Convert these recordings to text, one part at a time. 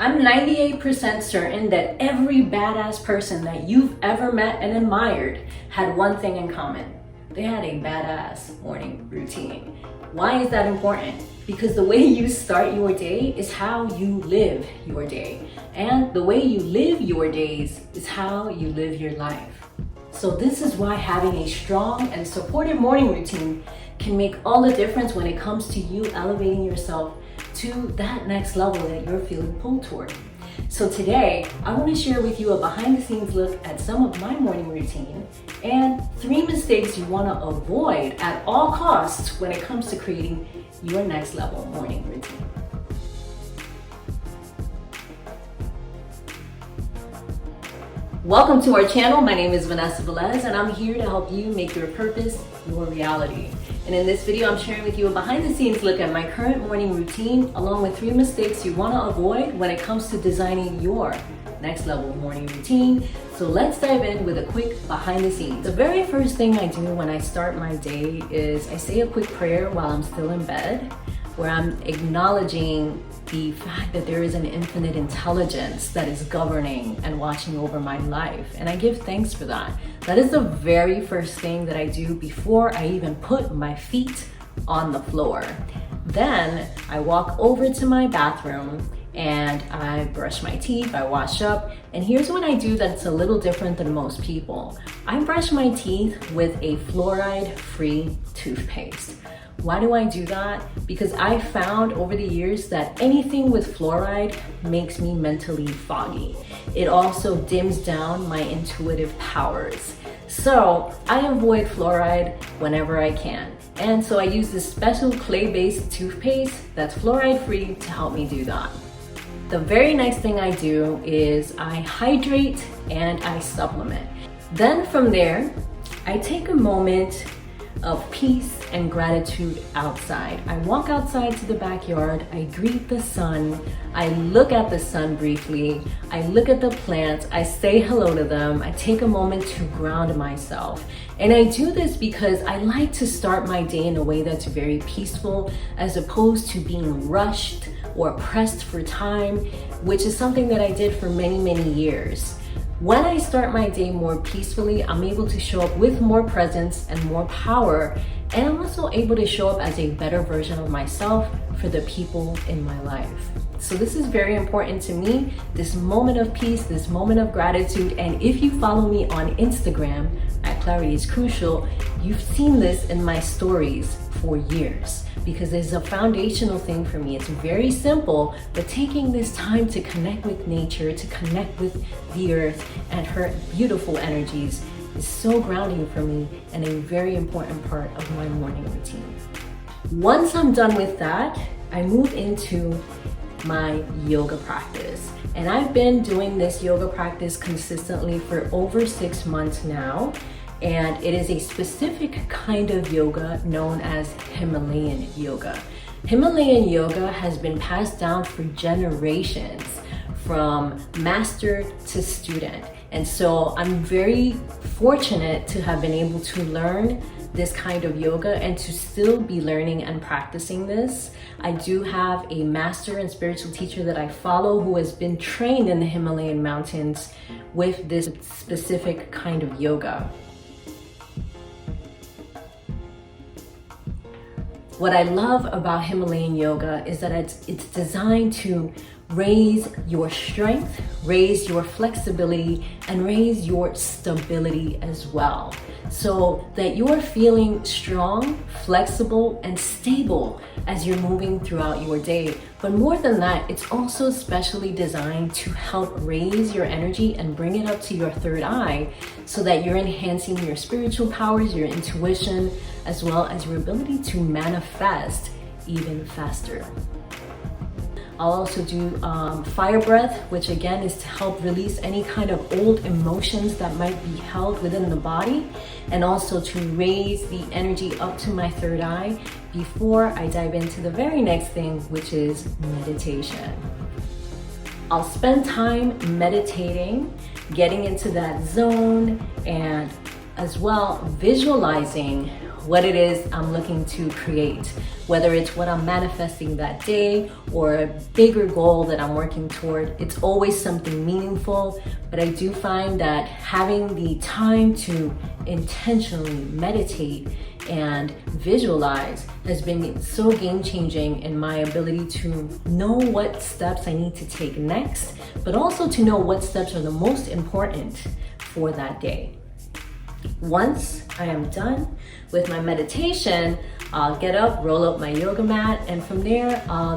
I'm 98% certain that every badass person that you've ever met and admired had one thing in common. They had a badass morning routine. Why is that important? Because the way you start your day is how you live your day. And the way you live your days is how you live your life. So this is why having a strong and supportive morning routine can make all the difference when it comes to you elevating yourself to that next level that you're feeling pulled toward. So today, I want to share with you a behind the scenes look at some of my morning routine and 3 mistakes you want to avoid at all costs when it comes to creating your next level morning routine. Welcome to our channel. My name is Vanessa Velez and I'm here to help you make your purpose your reality. And in this video, I'm sharing with you a behind the scenes look at my current morning routine, along with 3 mistakes you want to avoid when it comes to designing your next level morning routine. So let's dive in with a quick behind the scenes. The very first thing I do when I start my day is I say a quick prayer while I'm still in bed, where I'm acknowledging the fact that there is an infinite intelligence that is governing and watching over my life. And I give thanks for that. That is the very first thing that I do before I even put my feet on the floor. Then I walk over to my bathroom and I brush my teeth, I wash up, and here's what I do that's a little different than most people. I brush my teeth with a fluoride-free toothpaste. Why do I do that? Because I found over the years that anything with fluoride makes me mentally foggy. It also dims down my intuitive powers. So I avoid fluoride whenever I can. And so I use this special clay-based toothpaste that's fluoride-free to help me do that. The very next thing I do is I hydrate and I supplement. Then from there, I take a moment of peace and gratitude outside. I walk outside to the backyard, I greet the sun, I look at the sun briefly, I look at the plants, I say hello to them, I take a moment to ground myself. And I do this because I like to start my day in a way that's very peaceful, as opposed to being rushed or pressed for time, which is something that I did for many, many years. When I start my day more peacefully, I'm able to show up with more presence and more power, and I'm also able to show up as a better version of myself for the people in my life. So this is very important to me, this moment of peace, this moment of gratitude. And if you follow me on Instagram at Clarity is Crucial, you've seen this in my stories for years, because it's a foundational thing for me. It's very simple, but taking this time to connect with nature, to connect with the earth and her beautiful energies is so grounding for me and a very important part of my morning routine. Once I'm done with that, I move into my yoga practice. And I've been doing this yoga practice consistently for over 6 months now. And it is a specific kind of yoga known as Himalayan yoga. Himalayan yoga has been passed down for generations from master to student. And so I'm very fortunate to have been able to learn this kind of yoga and to still be learning and practicing this. I do have a master and spiritual teacher that I follow who has been trained in the Himalayan mountains with this specific kind of yoga. What I love about Himalayan yoga is that it's designed to raise your strength, raise your flexibility, and raise your stability as well, so that you're feeling strong, flexible, and stable as you're moving throughout your day. But more than that, it's also specially designed to help raise your energy and bring it up to your third eye, so that you're enhancing your spiritual powers, your intuition, as well as your ability to manifest even faster. I'll also do fire breath, which again is to help release any kind of old emotions that might be held within the body, and also to raise the energy up to my third eye before I dive into the very next thing, which is meditation. I'll spend time meditating, getting into that zone, and as well visualizing what it is I'm looking to create, whether it's what I'm manifesting that day or a bigger goal that I'm working toward. It's always something meaningful, but I do find that having the time to intentionally meditate and visualize has been so game-changing in my ability to know what steps I need to take next, but also to know what steps are the most important for that day. Once I am done with my meditation, I'll get up, roll up my yoga mat, and from there,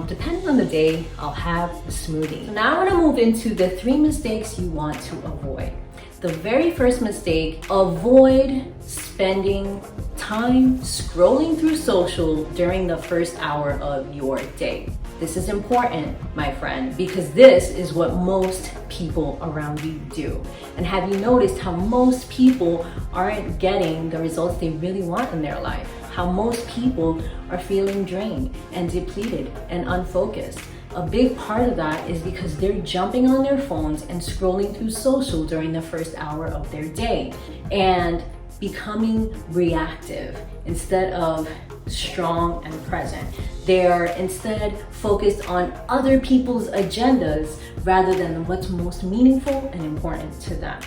depending on the day, I'll have a smoothie. So now I want to move into the 3 mistakes you want to avoid. The very first mistake, avoid spending time scrolling through social during the first hour of your day. This is important, my friend, because this is what most people around you do. And have you noticed how most people aren't getting the results they really want in their life? How most people are feeling drained and depleted and unfocused? A big part of that is because they're jumping on their phones and scrolling through social during the first hour of their day and becoming reactive instead of strong and present. They're instead focused on other people's agendas rather than what's most meaningful and important to them.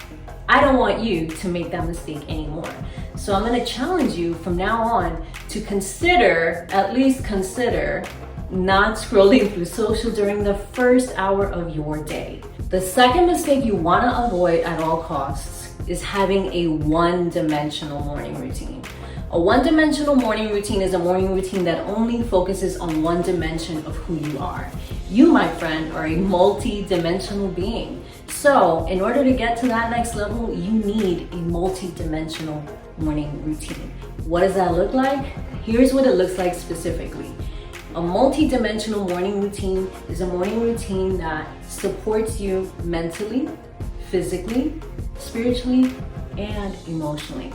I don't want you to make that mistake anymore. So I'm going to challenge you from now on to at least consider not scrolling through social during the first hour of your day. The second mistake you want to avoid at all costs is having a one-dimensional morning routine. A one-dimensional morning routine is a morning routine that only focuses on one dimension of who you are. You, my friend, are a multi-dimensional being. So in order to get to that next level, you need a multi-dimensional morning routine. What does that look like? Here's what it looks like specifically. A multi-dimensional morning routine is a morning routine that supports you mentally, physically, spiritually, and emotionally.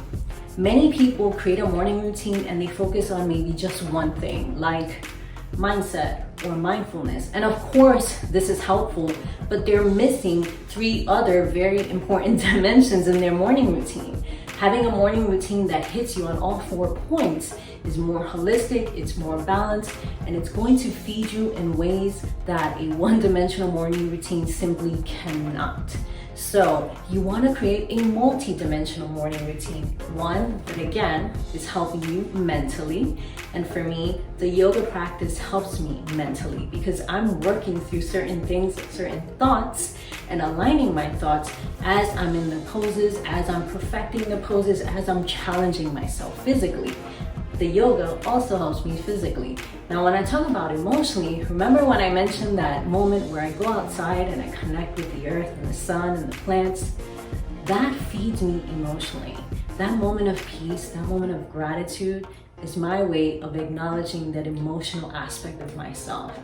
Many people create a morning routine and they focus on maybe just one thing, like mindset or mindfulness. And of course, this is helpful, but they're missing 3 other very important dimensions in their morning routine. Having a morning routine that hits you on all 4 points is more holistic, it's more balanced, and it's going to feed you in ways that a one-dimensional morning routine simply cannot. So you want to create a multi-dimensional morning routine. One that again is helping you mentally. And for me, the yoga practice helps me mentally because I'm working through certain things, certain thoughts, and aligning my thoughts as I'm in the poses, as I'm perfecting the poses, as I'm challenging myself physically. The yoga also helps me physically. Now, when I talk about emotionally, remember when I mentioned that moment where I go outside and I connect with the earth and the sun and the plants? That feeds me emotionally. That moment of peace, that moment of gratitude is my way of acknowledging that emotional aspect of myself.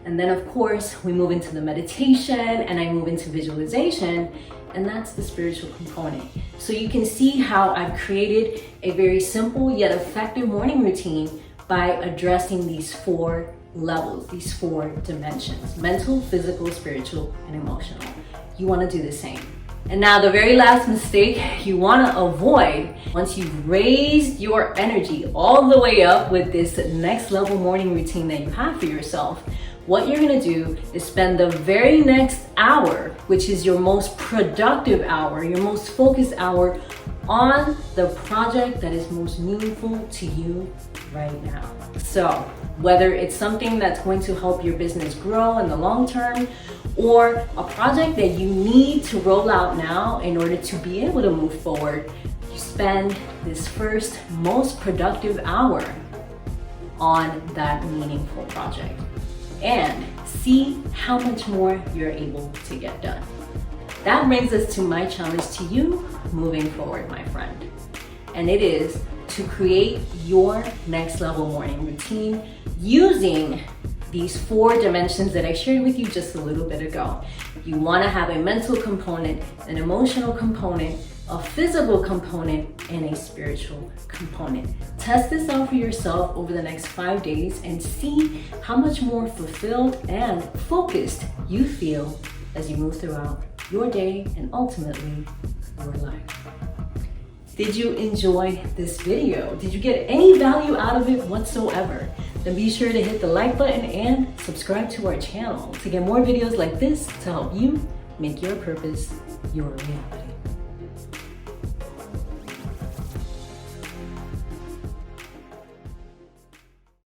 And then of course, we move into the meditation and I move into visualization, and that's the spiritual component. So you can see how I've created a very simple yet effective morning routine by addressing these 4 levels, these 4 dimensions: mental, physical, spiritual, and emotional. You want to do the same. And now the very last mistake you want to avoid, once you've raised your energy all the way up with this next level morning routine that you have for yourself, what you're going to do is spend the very next hour, which is your most productive hour, your most focused hour, on the project that is most meaningful to you right now. So whether it's something that's going to help your business grow in the long term, or a project that you need to roll out now in order to be able to move forward, you spend this first most productive hour on that meaningful project and see how much more you're able to get done. That brings us to my challenge to you moving forward, my friend. And it is to create your next level morning routine using these 4 dimensions that I shared with you just a little bit ago. You want to have a mental component, an emotional component, a physical component, and a spiritual component. Test this out for yourself over the next 5 days and see how much more fulfilled and focused you feel as you move throughout your day and ultimately your life. Did you enjoy this video? Did you get any value out of it whatsoever? Then be sure to hit the like button and subscribe to our channel to get more videos like this to help you make your purpose your reality.